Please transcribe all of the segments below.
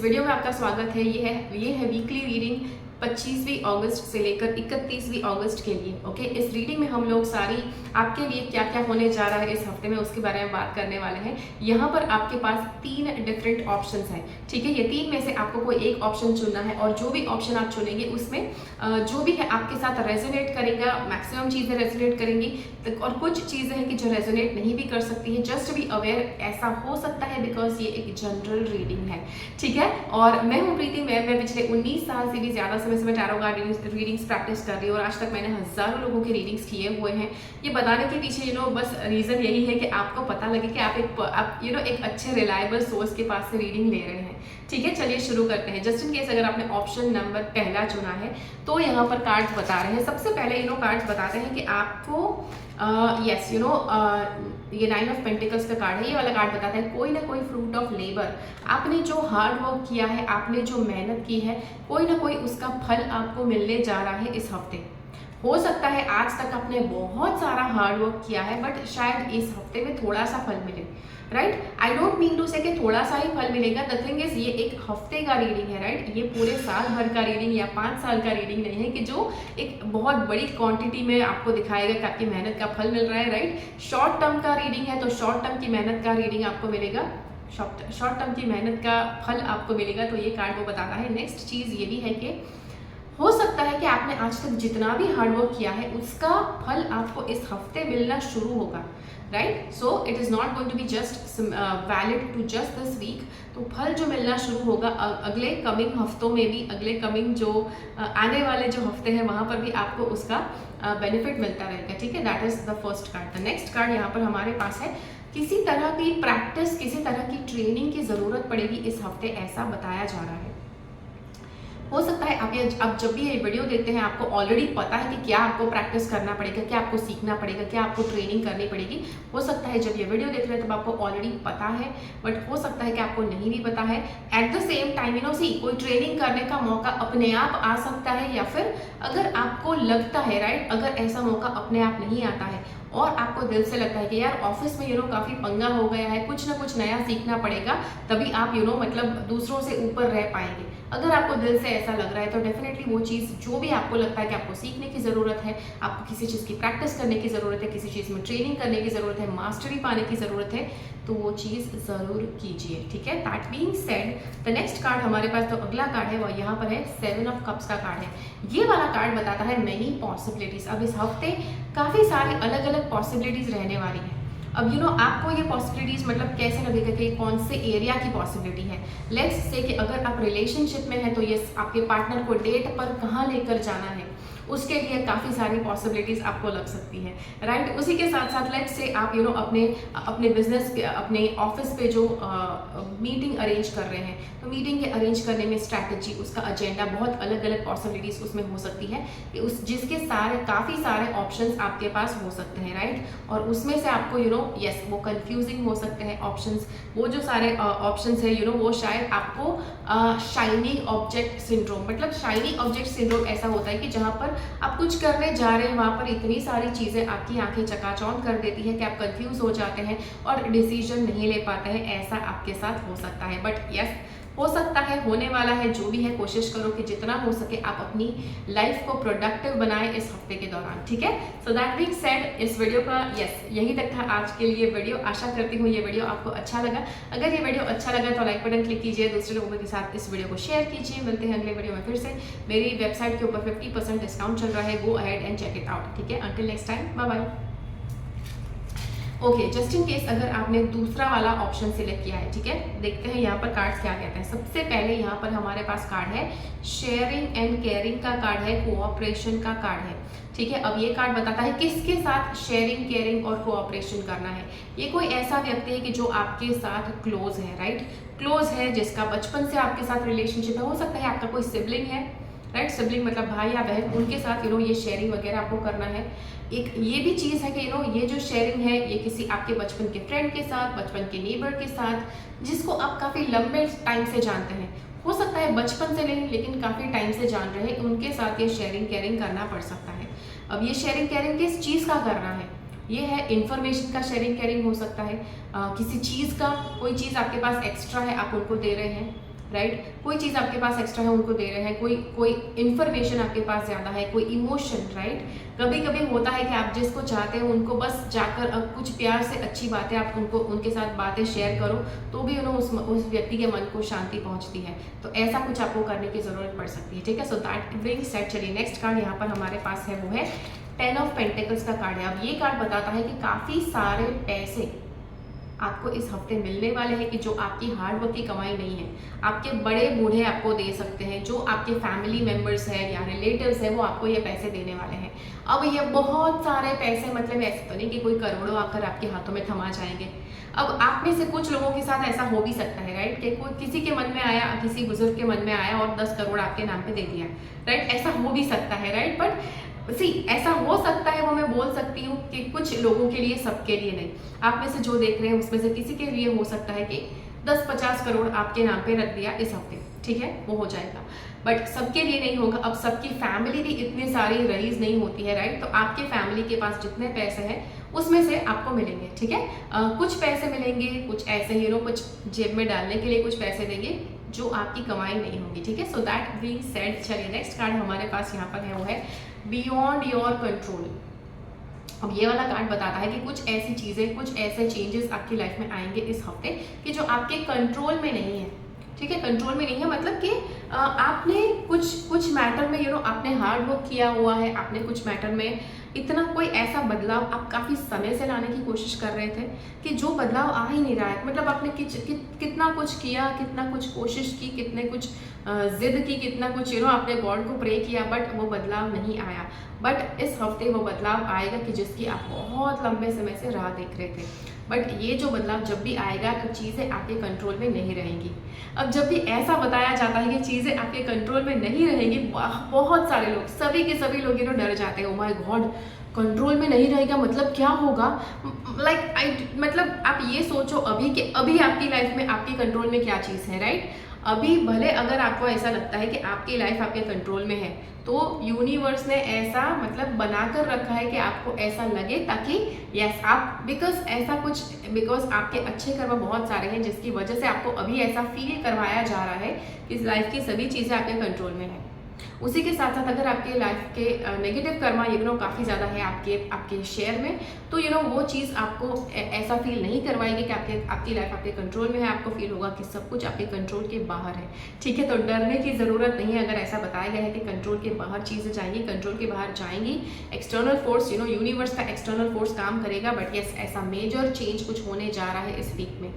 इस वीडियो में आपका स्वागत है। ये है वीकली रीडिंग 25वीं अगस्त से लेकर 31वीं अगस्त के लिए। ओके, इस रीडिंग में हम लोग सारी आपके लिए क्या क्या होने जा रहा है इस हफ्ते में उसके बारे में बात करने वाले हैं। यहाँ पर आपके पास 3 डिफरेंट ऑप्शंस हैं, ठीक है। ये 3 में से आपको कोई एक ऑप्शन चुनना है और जो भी ऑप्शन आप चुनेंगे उसमें जो भी है आपके साथ रेजोनेट करेगा। मैक्सिमम चीज़ें रेजोनेट करेंगी और कुछ चीज़ें हैं कि जो रेजोनेट नहीं भी कर सकती है। जस्ट बी अवेयर, ऐसा हो सकता है बिकॉज ये एक जनरल रीडिंग है, ठीक है। और मैं हूँ प्रीति। मैं पिछले 19 साल से भी ज़्यादा समय से मैं टैरो कार्ड रीडिंग्स प्रैक्टिस कर रही हूँ और आज तक मैंने हज़ारों लोगों के रीडिंग्स किए हुए हैं। ये बताने के पीछे बस रीज़न यही है कि आपको पता लगे कि आप एक अच्छे रिलायबल सोर्स के पास से रीडिंग ले रहे हैं, ठीक है। चलिए शुरू करते हैं। जस्ट इन केस अगर आपने ऑप्शन नंबर पहला चुना है तो यहाँ पर कार्ड्स बता रहे हैं। सबसे पहले कार्ड्स बताते हैं कि आपको ये 9 ऑफ पेंटिकल्स का कार्ड है। ये वाला कार्ड बताता है कोई ना कोई फ्रूट ऑफ लेबर, आपने जो हार्ड वर्क किया है, आपने जो मेहनत की है, कोई ना कोई उसका फल आपको मिलने जा रहा है इस हफ्ते। हो सकता है आज तक आपने बहुत सारा हार्ड वर्क किया है बट शायद इस हफ्ते में थोड़ा सा फल मिले, right. I don't mean to say कि थोड़ा सा ही फल मिलेगा। द थिंग इज ये एक हफ्ते का रीडिंग है, राइट। ये पूरे साल भर का रीडिंग या 5 साल का रीडिंग नहीं है कि जो एक बहुत बड़ी क्वांटिटी में आपको दिखाएगा कि आपकी मेहनत का फल मिल रहा है, राइट। शॉर्ट टर्म का रीडिंग है तो शॉर्ट टर्म की मेहनत का रीडिंग आपको मिलेगा, शॉर्ट टर्म की मेहनत का फल आपको मिलेगा। तो ये कार्ड वो बताता है। नेक्स्ट चीज़ ये भी है कि हो सकता है कि आपने आज तक जितना भी हार्डवर्क किया है उसका फल आपको इस हफ्ते मिलना शुरू होगा, right. So it is not going to be just valid to just this week. तो फल जो मिलना शुरू होगा अगले कमिंग हफ्तों में भी, अगले कमिंग जो आने वाले जो हफ्ते हैं वहाँ पर भी आपको उसका बेनिफिट मिलता रहेगा, ठीक है। That is the first card. The next card यहाँ पर हमारे पास है किसी तरह की प्रैक्टिस, किसी तरह की ट्रेनिंग की ज़रूरत पड़ेगी इस हफ्ते, ऐसा बताया जा रहा है। हो सकता है आप जब भी ये वीडियो देखते हैं आपको ऑलरेडी पता है कि क्या आपको प्रैक्टिस करना पड़ेगा, क्या आपको सीखना पड़ेगा, क्या आपको ट्रेनिंग करनी पड़ेगी। हो सकता है जब ये वीडियो देख रहे हैं तब आपको ऑलरेडी पता है बट हो सकता है कि आपको नहीं भी पता है। एट द सेम टाइम कोई ट्रेनिंग करने का मौका अपने आप आ सकता है या फिर अगर आपको लगता है, राइट, अगर ऐसा मौका अपने आप नहीं आता है और आपको दिल से लगता है कि यार ऑफिस में काफ़ी पंगा हो गया है, कुछ ना कुछ नया सीखना पड़ेगा तभी आप मतलब दूसरों से ऊपर रह पाएंगे। अगर आपको दिल से ऐसा लग रहा है तो डेफिनेटली वो चीज़ जो भी आपको लगता है कि आपको सीखने की ज़रूरत है, आपको किसी चीज़ की प्रैक्टिस करने की ज़रूरत है, किसी चीज़ में ट्रेनिंग करने की ज़रूरत है, मास्टरी पाने की ज़रूरत है, तो वो चीज़ ज़रूर कीजिए, ठीक है। That being said, the next card हमारे पास जो अगला कार्ड है वो यहाँ पर है 7 ऑफ कप्स का कार्ड है। ये वाला कार्ड बताता है मेनी पॉसिबिलिटीज़। अब इस हफ्ते काफ़ी सारी अलग अलग पॉसिबिलिटीज़ रहने वाली है। अब आपको ये पॉसिबिलिटीज़ कैसे लगेगा कि कौन से एरिया की पॉसिबिलिटी है। लेट्स से कि अगर आप रिलेशनशिप में हैं तो ये आपके पार्टनर को डेट पर कहाँ लेकर जाना है, उसके लिए काफ़ी सारी पॉसिबिलिटीज़ आपको लग सकती है, राइट। उसी के साथ साथ लेट्स से आप अपने बिजनेस पे, अपने ऑफिस पे जो मीटिंग अरेंज कर रहे हैं तो मीटिंग के अरेंज करने में स्ट्रैटेजी, उसका एजेंडा, बहुत अलग अलग पॉसिबिलिटीज़ उसमें हो सकती है कि जिसके काफ़ी सारे ऑप्शंस आपके पास हो सकते हैं, राइट। और उसमें से आपको यस वो कंफ्यूजिंग हो सकते हैं ऑप्शंस। वो जो सारे ऑप्शंस है वो शायद आपको shining object syndrome, shining object syndrome ऐसा होता है कि जहाँ पर आप कुछ करने जा रहे हैं वहाँ पर इतनी सारी चीज़ें आपकी आंखें चकाचौंध कर देती है कि आप कंफ्यूज हो जाते हैं और डिसीजन नहीं ले पाते हैं। ऐसा आपके साथ हो सकता है बट यस हो सकता है, होने वाला है। जो भी है कोशिश करो कि जितना हो सके आप अपनी लाइफ को प्रोडक्टिव बनाएं इस हफ्ते के दौरान, ठीक है। सो दैट बीइंग सेड, इस वीडियो का यही तक था आज के लिए वीडियो। आशा करती हूँ ये वीडियो आपको अच्छा लगा। अगर ये वीडियो अच्छा लगा तो लाइक बटन क्लिक कीजिए, दूसरे लोगों के साथ इस वीडियो को शेयर कीजिए। मिलते हैं अगले वीडियो में फिर से। मेरी वेबसाइट के ऊपर 50% डिस्काउंट चल रहा है, go ahead and check it out, ठीक है। Until next time, bye bye. Okay, just in case अगर आपने दूसरा वाला ऑप्शन सिलेक्ट किया है, ठीक है, देखते हैं यहाँ पर कार्ड्स क्या कहते हैं। सबसे पहले यहाँ पर हमारे पास कार्ड है शेयरिंग एंड केयरिंग का कार्ड है, कोऑपरेशन का कार्ड है, ठीक है। अब ये कार्ड बताता है किसके साथ शेयरिंग, केयरिंग और कोऑपरेशन करना है। ये कोई ऐसा व्यक्ति है कि जो आपके साथ क्लोज है, राइट, क्लोज है, जिसका बचपन से आपके साथ रिलेशनशिप है। हो सकता है आपका कोई सिबलिंग है, राइट, सिबलिंग भाई या बहन, उनके साथ ये शेयरिंग वगैरह आपको करना है। एक ये भी चीज़ है कि ये जो शेयरिंग है ये किसी आपके बचपन के फ्रेंड के साथ, बचपन के नेबर के साथ, जिसको आप काफ़ी लंबे टाइम से जानते हैं। हो सकता है बचपन से नहीं लेकिन काफ़ी टाइम से जान रहे हैं, उनके साथ ये शेयरिंग केयरिंग करना पड़ सकता है। अब ये शेयरिंग केयरिंग किस चीज़ का करना है, ये है इन्फॉर्मेशन का शेयरिंग केयरिंग हो सकता है, किसी चीज़ का, कोई चीज़ आपके पास एक्स्ट्रा है आप उनको दे रहे हैं, राइट। कोई चीज़ आपके पास एक्स्ट्रा है उनको दे रहे हैं, कोई इन्फॉर्मेशन आपके पास ज़्यादा है, कोई इमोशन, राइट। कभी कभी होता है कि आप जिसको चाहते हो उनको बस जाकर अब कुछ प्यार से अच्छी बातें आप उनके साथ बातें शेयर करो तो भी उस व्यक्ति के मन को शांति पहुंचती है। तो ऐसा कुछ आपको करने की ज़रूरत पड़ सकती है, ठीक है। सो दैट बिंग सेड, चलिए नेक्स्ट कार्ड यहाँ पर हमारे पास है, वो है 10 ऑफ पेंटिकल्स का कार्ड है। अब ये कार्ड बताता है कि काफ़ी सारे पैसे आपको इस हफ्ते मिलने वाले हैं कि जो आपकी हार्डवर्क की कमाई नहीं है, आपके बड़े बूढ़े आपको दे सकते हैं, जो आपके फैमिली मेम्बर्स हैं या रिलेटिव्स हैं वो आपको ये पैसे देने वाले हैं। अब ये बहुत सारे पैसे, मतलब ऐसे तो नहीं कि कोई करोड़ों आकर आपके हाथों में थमा जाएंगे। अब आप में से कुछ लोगों के साथ ऐसा हो भी सकता है, राइट, कि कोई किसी के मन में आया, किसी बुजुर्ग के मन में आया और 10 करोड़ आपके नाम पे दे दिया, राइट, ऐसा हो भी सकता है, राइट। बट ऐसा हो सकता है, वो मैं बोल सकती हूँ कि कुछ लोगों के लिए, सबके लिए नहीं। आप में से जो देख रहे हैं उसमें से किसी के लिए हो सकता है कि 10-50 करोड़ आपके नाम पे रख दिया इस हफ्ते, ठीक है, वो हो जाएगा। बट सबके लिए नहीं होगा। अब सबकी फैमिली भी इतनी सारी रईस नहीं होती है, राइट। तो आपके फैमिली के पास जितने पैसे हैं उसमें से आपको मिलेंगे, ठीक है। कुछ पैसे मिलेंगे, कुछ ऐसे ही कुछ जेब में डालने के लिए कुछ पैसे देंगे जो आपकी कमाई नहीं होगी, ठीक है। सो दैट बीइंग सेड, चलिए नेक्स्ट कार्ड हमारे पास यहाँ पर है, वो है बियॉन्ड योर कंट्रोल। अब ये वाला कार्ड बताता है कि कुछ ऐसी चीज़ें, कुछ ऐसे चेंजेस आपकी लाइफ में आएंगे इस हफ्ते कि जो आपके कंट्रोल में नहीं है, ठीक है। कंट्रोल में नहीं है मतलब कि आपने कुछ मैटर में आपने हार्ड वर्क किया हुआ है, आपने कुछ मैटर में इतना कोई ऐसा बदलाव आप काफ़ी समय से लाने की कोशिश कर रहे थे कि जो बदलाव आ ही नहीं रहा है। मतलब आपने कितना कुछ किया, कितना कुछ कोशिश की, कितने कुछ जिद की, कितना कुछ आपने गॉड को प्रे किया, बट वो बदलाव नहीं आया। बट इस हफ्ते वो बदलाव आएगा कि जिसकी आप बहुत लंबे समय से राह देख रहे थे। बट ये जो बदलाव जब भी आएगा तो चीज़ें आपके कंट्रोल में नहीं रहेंगी। अब जब भी ऐसा बताया जाता है कि चीज़ें आपके कंट्रोल में नहीं रहेंगी, बहुत सारे लोग, सभी के सभी लोग डर जाते हैं। ओ माय गॉड, कंट्रोल में नहीं रहेगा मतलब क्या होगा? मतलब आप ये सोचो अभी कि अभी आपकी लाइफ में आपके कंट्रोल में क्या चीज़ है, राइट। अभी भले अगर आपको ऐसा लगता है कि आपकी लाइफ आपके कंट्रोल में है, तो यूनिवर्स ने ऐसा मतलब बनाकर रखा है कि आपको ऐसा लगे ताकि यस आप बिकॉज आपके अच्छे कर्म बहुत सारे हैं जिसकी वजह से आपको अभी ऐसा फील करवाया जा रहा है कि लाइफ की सभी चीज़ें आपके कंट्रोल में है। उसी के साथ साथ अगर आपके लाइफ के नेगेटिव कर्मा काफ़ी ज़्यादा है आपके शेयर में, तो वो चीज़ आपको ऐसा फील नहीं करवाएगी कि आपकी लाइफ आपके कंट्रोल में है। आपको फील होगा कि सब कुछ आपके कंट्रोल के बाहर है, ठीक है। तो डरने की ज़रूरत नहीं है अगर ऐसा बताया गया है कि कंट्रोल के बाहर चीज़ें जाएंगी, कंट्रोल के बाहर जाएंगी। एक्सटर्नल फोर्स यूनिवर्स का एक्सटर्नल फोर्स काम करेगा। बट यस, ऐसा मेजर चेंज कुछ होने जा रहा है इस वीक में।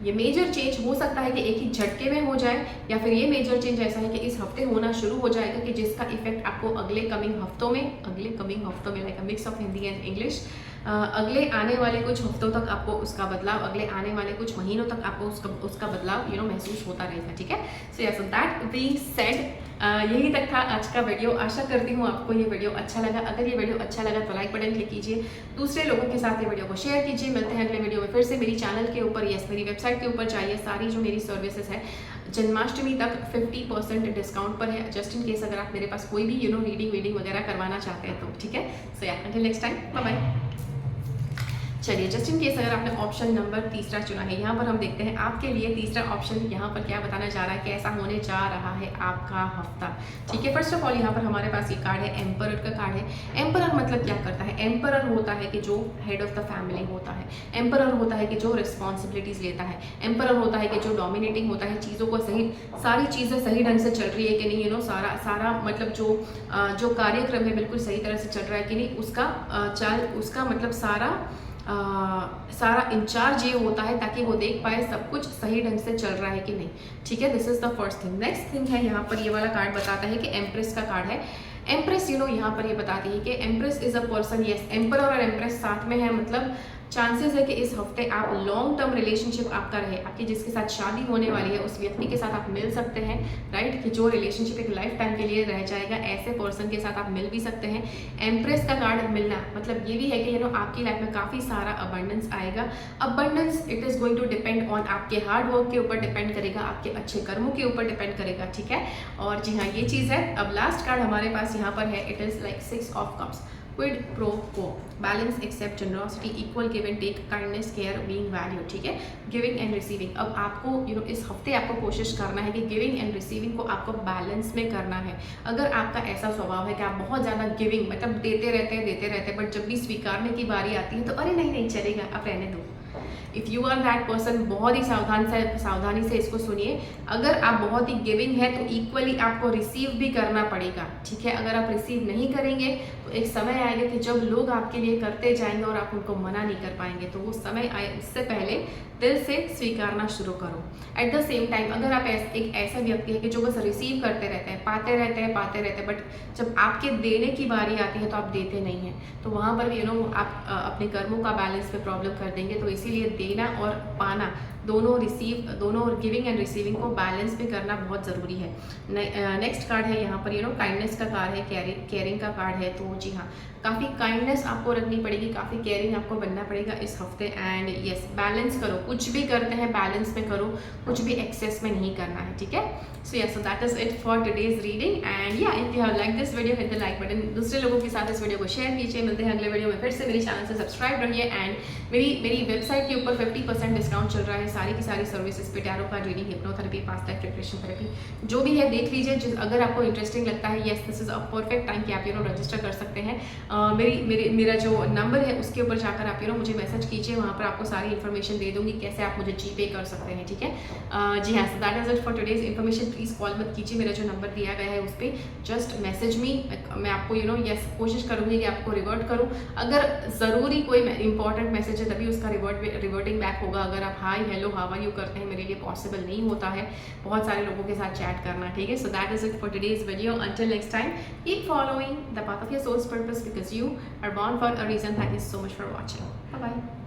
ये मेजर चेंज हो सकता है कि एक ही झटके में हो जाए, या फिर ये मेजर चेंज ऐसा है कि इस हफ्ते होना शुरू हो जाएगा कि जिसका इफेक्ट आपको अगले कमिंग हफ्तों में like a mix of Hindi and English, अगले आने वाले कुछ हफ्तों तक आपको उसका बदलाव, अगले आने वाले कुछ महीनों तक आपको उसका बदलाव महसूस होता रहेगा, ठीक है। So yes, that being said, यही तक था आज का वीडियो। आशा करती हूँ आपको ये वीडियो अच्छा लगा। अगर ये वीडियो अच्छा लगा तो लाइक बटन क्लिक कीजिए, दूसरे लोगों के साथ ये वीडियो को शेयर कीजिए। मिलते हैं अगले वीडियो में फिर से। मेरी चैनल के ऊपर, यस मेरी वेबसाइट के ऊपर जाइए, सारी जो मेरी सर्विसेज है जन्माष्टमी तक 50% डिस्काउंट पर है, जस्ट इन केस अगर आप मेरे पास कोई भी रीडिंग वगैरह करवाना चाहते हैं तो, ठीक है। सो या until next time, bye bye. चलिए, जस्ट इन केस अगर आपने ऑप्शन नंबर 3 चुना है, यहाँ पर हम देखते हैं आपके लिए तीसरा ऑप्शन यहाँ पर क्या बताना चाह रहा है, कैसा होने जा रहा है आपका हफ्ता, ठीक है। फर्स्ट ऑफ ऑल यहाँ पर हमारे पास ये कार्ड है, एम्परर का कार्ड है। एम्परर मतलब क्या करता है? एम्परर होता है कि जो हेड ऑफ द फैमिली होता है। एम्परर होता है कि जो रिस्पॉन्सिबिलिटीज लेता है। एम्परर होता है कि जो डोमिनेटिंग होता है, चीज़ों को सारी चीज़ें सही ढंग से चल रही है कि नहीं, सारा मतलब जो कार्यक्रम है बिल्कुल सही तरह से चल रहा है कि नहीं, उसका मतलब सारा इंचार्ज ये होता है ताकि वो देख पाए सब कुछ सही ढंग से चल रहा है कि नहीं, ठीक है। This is the first thing. Next thing है, यहाँ पर ये वाला कार्ड बताता है कि एम्प्रेस का कार्ड है। एम्प्रेस यहाँ पर ये बताती है कि empress is a person, yes emperor और एम्प्रेस साथ में है, मतलब चांसेस है कि इस हफ्ते आप लॉन्ग टर्म रिलेशनशिप आपका रहे, आपकी जिसके साथ शादी होने वाली है उस व्यक्ति के साथ आप मिल सकते हैं, राइट, कि जो रिलेशनशिप एक लाइफ टाइम के लिए रह जाएगा, ऐसे पर्सन के साथ आप मिल भी सकते हैं। एम्प्रेस का कार्ड मिलना मतलब ये भी है कि आपकी लाइफ में काफ़ी सारा अबंडेंस आएगा। Abundance it is going to depend on आपके हार्ड वर्क के ऊपर डिपेंड करेगा, आपके अच्छे कर्मों के ऊपर डिपेंड करेगा, ठीक है। और जी हाँ, ये चीज़ है। अब लास्ट कार्ड हमारे पास यहाँ पर है, it is like 6 of cups. Quid pro quo, balance, accept, generosity, equal, give and take, kindness, care, being value, ठीक है, गिविंग एंड रिसीविंग। अब आपको इस हफ्ते आपको कोशिश करना है कि गिविंग एंड रिसीविंग को आपको बैलेंस में करना है। अगर आपका ऐसा स्वभाव है कि आप बहुत ज़्यादा गिविंग मतलब देते रहते हैं, बट जब भी स्वीकारने की बारी आती है तो अरे नहीं नहीं चलेगा, आप रहने दो। If you are that person, बहुत ही सावधानी से इसको सुनिए। अगर आप बहुत ही गिविंग है तो इक्वली आपको रिसीव भी करना पड़ेगा, ठीक है। अगर आप रिसीव नहीं करेंगे तो एक समय आएगा कि जब लोग आपके लिए करते जाएंगे और आप उनको मना नहीं कर पाएंगे, तो वो समय आए उससे पहले दिल से स्वीकारना शुरू करो। एट द सेम टाइम अगर आप एक ऐसा व्यक्ति है कि जो बस रिसीव करते रहते हैं, पाते रहते हैं, बट जब आपके देने की बारी आती है तो आप देते नहीं हैं, तो वहाँ पर भी आप अपने कर्मों का बैलेंस में प्रॉब्लम कर देंगे। तो इसीलिए देना और पाना दोनों गिविंग एंड रिसीविंग को बैलेंस में करना बहुत ज़रूरी है। नेक्स्ट कार्ड है यहाँ पर काइंडनेस का कार्ड है, केयरिंग का कार्ड है। तो जी हाँ, काफ़ी काइंडनेस आपको रखनी पड़ेगी, काफ़ी केयरिंग आपको बनना पड़ेगा इस हफ्ते। एंड यस, बैलेंस करो, कुछ भी करते हैं बैलेंस में करो, कुछ भी एक्सेस में नहीं करना है, ठीक है। So yes, so that is it for today's reading. And yeah, if you have like this video, hit the like button, दूसरे लोगों के साथ इस वीडियो को शेयर कीजिए। मिलते हैं अगले वीडियो में फिर से। मेरे चैनल से सब्सक्राइब रहिए। एंड मेरी वेबसाइट के ऊपर 50% डिस्काउंट चल रहा है सारी की सारी सर्विसेज पे, tarot card reading, hypnotherapy, past life regression therapy, जो भी है देख लीजिए। अगर आपको इंटरेस्टिंग लगता है, yes this is a perfect time कि आप रजिस्टर कर सकते हैं। मेरा जो नंबर है उसके ऊपर जाकर आप मुझे मैसेज कीजिए, वहाँ पर आपको सारी इन्फॉर्मेशन दे दूंगी कैसे आप मुझे जीपे कर सकते हैं, ठीक है। जी हाँ, सो that is it for today's information. Please call मत कीजिए, मेरा जो नंबर दिया गया है उस पर जस्ट मैसेज मी। मैं आपको यस कोशिश करूँगी कि आपको रिवर्ट करूँ। अगर ज़रूरी कोई इंपॉर्टेंट मैसेज है तभी उसका रिवर्टिंग बैक होगा। अगर आप hi, hello, how are you करते हैं, मेरे लिए पॉसिबल नहीं होता है बहुत सारे लोगों के साथ चैट करना, ठीक है। So that is it for today's video. Until next time, keep following the path of your soul's purpose, because you are born for a reason. Thank you so much for watching. Bye bye.